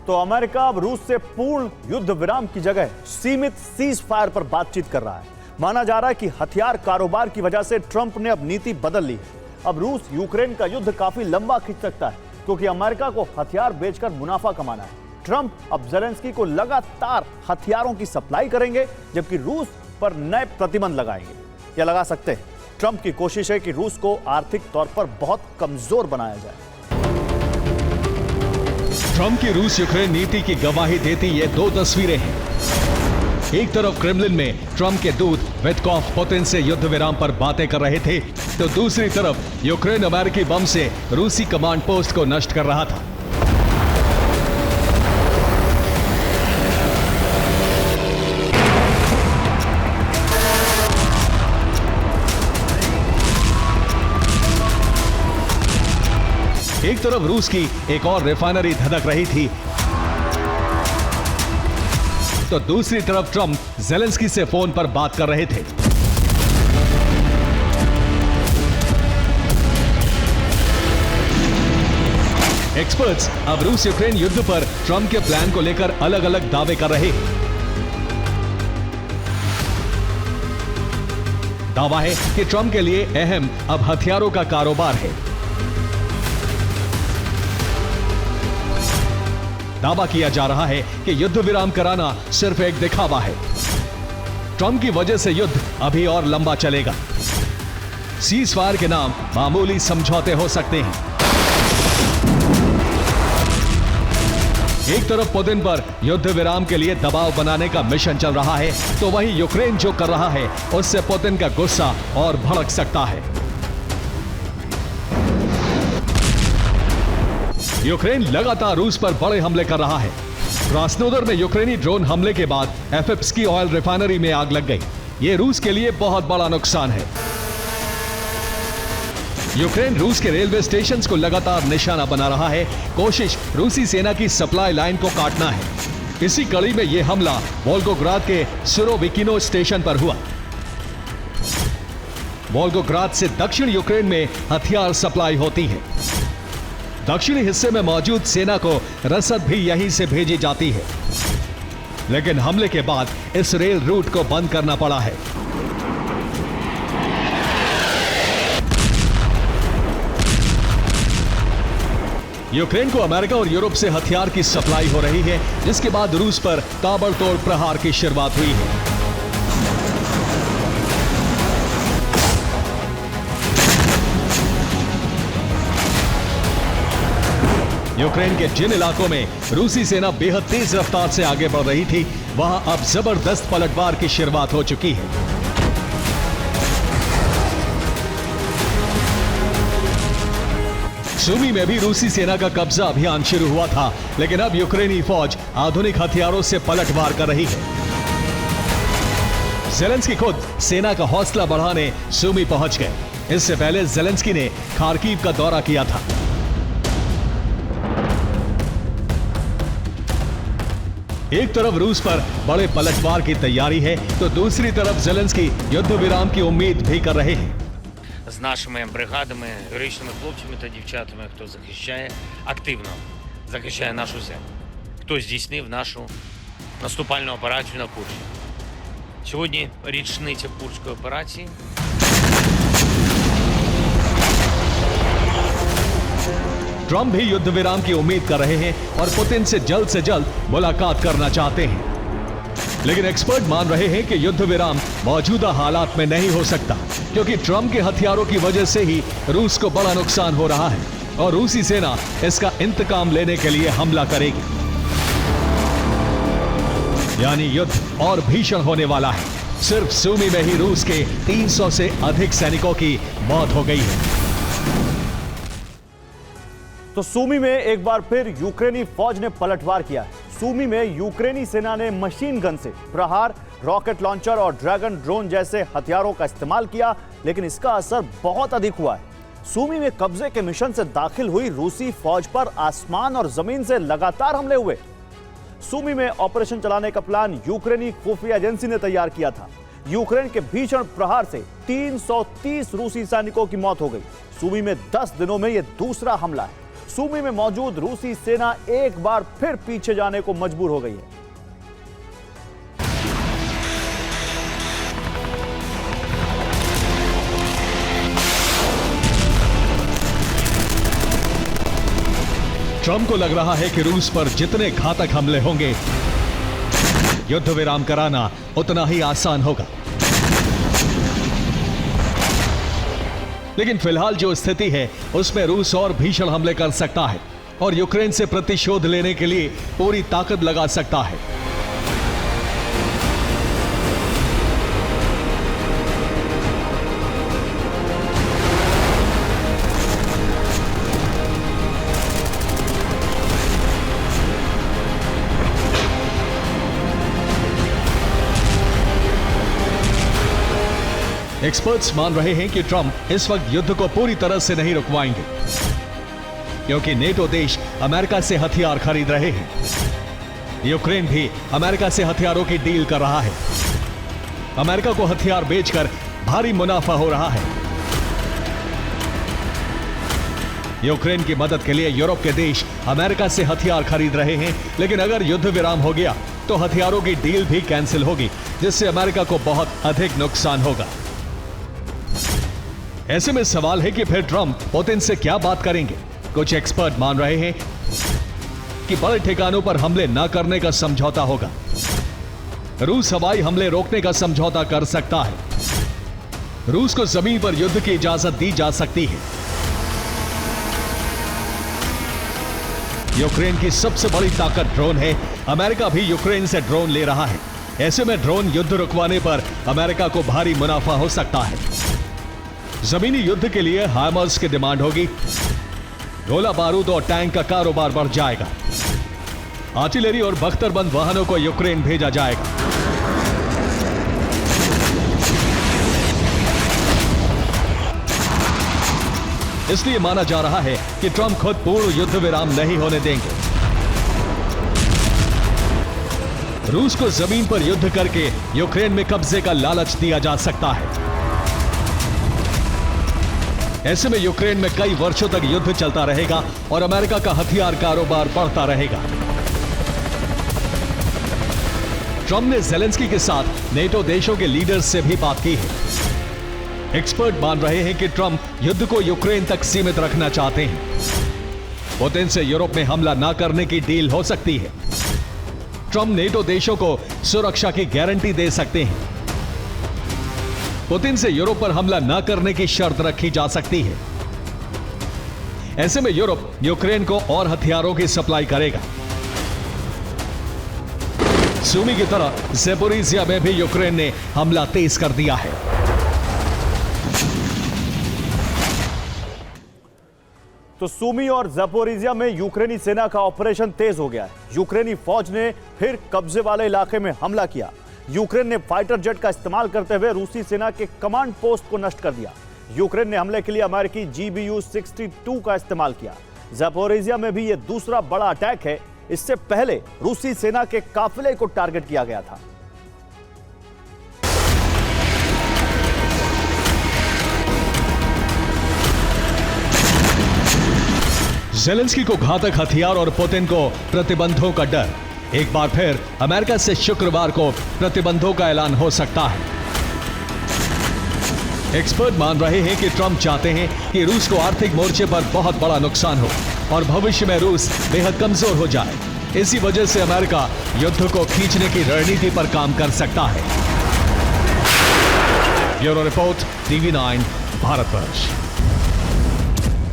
तो अमेरिका अब रूस से पूर्ण युद्ध विराम की जगह सीमित सीज फायर पर बातचीत कर रहा है। माना जा रहा है कि हथियार कारोबार की वजह से ट्रंप ने अब नीति बदल ली है। अब रूस यूक्रेन का युद्ध काफी लंबा खींच सकता है, क्योंकि अमेरिका को हथियार बेचकर मुनाफा कमाना है। ट्रंप अब ज़ेलेंस्की को लगातार हथियारों की सप्लाई करेंगे, जबकि रूस पर नए प्रतिबंध लगाएंगे या लगा सकते हैं। ट्रंप की कोशिश है कि रूस को आर्थिक तौर पर बहुत कमजोर बनाया जाए। ट्रंप की रूस यूक्रेन नीति की गवाही देती ये दो तस्वीरें हैं। एक तरफ क्रेमलिन में ट्रंप के दूत विटकॉफ पुतिन से युद्ध विराम पर बातें कर रहे थे, तो दूसरी तरफ यूक्रेन अमेरिकी बम से रूसी कमांड पोस्ट को नष्ट कर रहा था। एक तरफ रूस की एक और रिफाइनरी धधक रही थी, तो दूसरी तरफ ट्रंप ज़ेलेंस्की से फोन पर बात कर रहे थे। एक्सपर्ट्स अब रूस यूक्रेन युद्ध पर ट्रंप के प्लान को लेकर अलग अलग दावे कर रहे हैं। दावा है कि ट्रंप के लिए अहम अब हथियारों का कारोबार है। दावा किया जा रहा है कि युद्ध विराम कराना सिर्फ एक दिखावा है। ट्रंप की वजह से युद्ध अभी और लंबा चलेगा। सीज फायर के नाम मामूली समझौते हो सकते हैं। एक तरफ पुतिन पर युद्ध विराम के लिए दबाव बनाने का मिशन चल रहा है, तो वहीं यूक्रेन जो कर रहा है उससे पुतिन का गुस्सा और भड़क सकता है। यूक्रेन लगातार रूस पर बड़े हमले कर रहा है। क्रास्नोदर में यूक्रेनी ड्रोन हमले के बाद एफएप्सकी ऑयल रिफाइनरी में आग लग गई। यह रूस के लिए बहुत बड़ा नुकसान है। यूक्रेन रूस के रेलवे स्टेशंस को लगातार निशाना बना रहा है। कोशिश रूसी सेना की सप्लाई लाइन को काटना है। इसी कड़ी में यह हमला वोल्गोग्राद के सुरोविकिनो स्टेशन पर हुआ। वोल्गोग्राद से दक्षिण यूक्रेन में हथियार सप्लाई होती है। दक्षिणी हिस्से में मौजूद सेना को रसद भी यहीं से भेजी जाती है, लेकिन हमले के बाद इस रेल रूट को बंद करना पड़ा है। यूक्रेन को अमेरिका और यूरोप से हथियार की सप्लाई हो रही है, जिसके बाद रूस पर ताबड़तोड़ प्रहार की शुरुआत हुई है। यूक्रेन के जिन इलाकों में रूसी सेना बेहद तेज रफ्तार से आगे बढ़ रही थी, वहां अब जबरदस्त पलटवार की शुरुआत हो चुकी है। सुमी में भी रूसी सेना का कब्जा अभियान शुरू हुआ था, लेकिन अब यूक्रेनी फौज आधुनिक हथियारों से पलटवार कर रही है। ज़ेलेंस्की खुद सेना का हौसला बढ़ाने सुमी पहुंच गए। इससे पहले ज़ेलेंस्की ने खार्किव का दौरा किया था। एक तरफ रूस पर बड़े पलटवार की तैयारी है, तो दूसरी तरफ ज़ेलेंस्की युद्ध विराम की उम्मीद भी कर रहे हैं। З нашими бригадами, героїчними хлопцями та дівчатами, хто захищає, активно захищає нашу землю, хто здійснив нашу наступальну операцію на Курщині. Сьогодні річниця Курської операції. ट्रंप भी युद्ध विराम की उम्मीद कर रहे हैं और पुतिन से जल्द मुलाकात करना चाहते हैं, लेकिन एक्सपर्ट मान रहे हैं कि युद्ध विराम मौजूदा हालात में नहीं हो सकता, क्योंकि ट्रंप के हथियारों की वजह से ही रूस को बड़ा नुकसान हो रहा है और रूसी सेना इसका इंतकाम लेने के लिए हमला करेगी। यानी युद्ध और भीषण होने वाला है। सिर्फ सुमी में ही रूस के 300 से अधिक सैनिकों की मौत हो गई है। तो सुमी में एक बार फिर यूक्रेनी फौज ने पलटवार किया है। सुमी में यूक्रेनी सेना ने मशीन गन से प्रहार, रॉकेट लॉन्चर और ड्रैगन ड्रोन जैसे हथियारों का इस्तेमाल किया, लेकिन इसका असर बहुत अधिक हुआ है। सुमी में कब्जे के मिशन से दाखिल हुई रूसी फौज पर आसमान और जमीन से लगातार हमले हुए। सुमी में ऑपरेशन चलाने का प्लान यूक्रेनी खुफिया एजेंसी ने तैयार किया था। यूक्रेन के भीषण प्रहार से 330 रूसी सैनिकों की मौत हो गई। सुमी में 10 दिनों में यह दूसरा हमला है। सूमी में मौजूद रूसी सेना एक बार फिर पीछे जाने को मजबूर हो गई है। ट्रंप को लग रहा है कि रूस पर जितने घातक हमले होंगे, युद्ध विराम कराना उतना ही आसान होगा। लेकिन फिलहाल जो स्थिति है उसमें रूस और भीषण हमले कर सकता है और यूक्रेन से प्रतिशोध लेने के लिए पूरी ताकत लगा सकता है। एक्सपर्ट्स मान रहे हैं कि ट्रंप इस वक्त युद्ध को पूरी तरह से नहीं रुकवाएंगे, क्योंकि नेटो देश अमेरिका से हथियार खरीद रहे हैं। यूक्रेन भी अमेरिका से हथियारों की डील कर रहा है। अमेरिका को हथियार बेचकर भारी मुनाफा हो रहा है। यूक्रेन की मदद के लिए यूरोप के देश अमेरिका से हथियार खरीद रहे हैं, लेकिन अगर युद्ध विराम हो गया तो हथियारों की डील भी कैंसिल होगी, जिससे अमेरिका को बहुत अधिक नुकसान होगा। ऐसे में सवाल है कि फिर ट्रंप पुतिन से क्या बात करेंगे। कुछ एक्सपर्ट मान रहे हैं कि बड़े ठिकानों पर हमले न करने का समझौता होगा। रूस हवाई हमले रोकने का समझौता कर सकता है। रूस को जमीन पर युद्ध की इजाजत दी जा सकती है। यूक्रेन की सबसे बड़ी ताकत ड्रोन है। अमेरिका भी यूक्रेन से ड्रोन ले रहा है। ऐसे में ड्रोन युद्ध रुकवाने पर अमेरिका को भारी मुनाफा हो सकता है। जमीनी युद्ध के लिए हाइमर्स की डिमांड होगी। गोला बारूद और टैंक का कारोबार बढ़ जाएगा। आर्टिलरी और बख्तरबंद वाहनों को यूक्रेन भेजा जाएगा। इसलिए माना जा रहा है कि ट्रंप खुद पूर्ण युद्ध विराम नहीं होने देंगे। रूस को जमीन पर युद्ध करके यूक्रेन में कब्जे का लालच दिया जा सकता है। ऐसे में यूक्रेन में कई वर्षों तक युद्ध चलता रहेगा और अमेरिका का हथियार कारोबार बढ़ता रहेगा। ट्रंप ने ज़ेलेंस्की के साथ नेटो देशों के लीडर्स से भी बात की है। एक्सपर्ट मान रहे हैं कि ट्रंप युद्ध को यूक्रेन तक सीमित रखना चाहते हैं। पुतिन से यूरोप में हमला न करने की डील हो सकती है। ट्रंप नेटो देशों को सुरक्षा की गारंटी दे सकते हैं। पुतिन से यूरोप पर हमला न करने की शर्त रखी जा सकती है। ऐसे में यूरोप यूक्रेन को और हथियारों की सप्लाई करेगा। सूमी की तरह ज़ेपोरिजिया में भी यूक्रेन ने हमला तेज कर दिया है। तो सूमी और ज़पोरिजिया में यूक्रेनी सेना का ऑपरेशन तेज हो गया है। यूक्रेनी फौज ने फिर कब्जे वाले इलाके में हमला किया। यूक्रेन ने फाइटर जेट का इस्तेमाल करते हुए रूसी सेना के कमांड पोस्ट को नष्ट कर दिया। यूक्रेन ने हमले के लिए अमेरिकी GBU-62 का इस्तेमाल किया। ज़पोरिजिया में भी यह दूसरा बड़ा अटैक है। इससे पहले रूसी सेना के काफिले को टारगेट किया गया था। ज़ेलेंस्की को घातक हथियार और पुतिन को प्रतिबंधों का डर। एक बार फिर अमेरिका से शुक्रवार को प्रतिबंधों का ऐलान हो सकता है। एक्सपर्ट मान रहे हैं कि ट्रंप चाहते हैं कि रूस को आर्थिक मोर्चे पर बहुत बड़ा नुकसान हो और भविष्य में रूस बेहद कमजोर हो जाए। इसी वजह से अमेरिका युद्ध को खींचने की रणनीति पर काम कर सकता है। Bureau report, TV9 Bharatvarsh.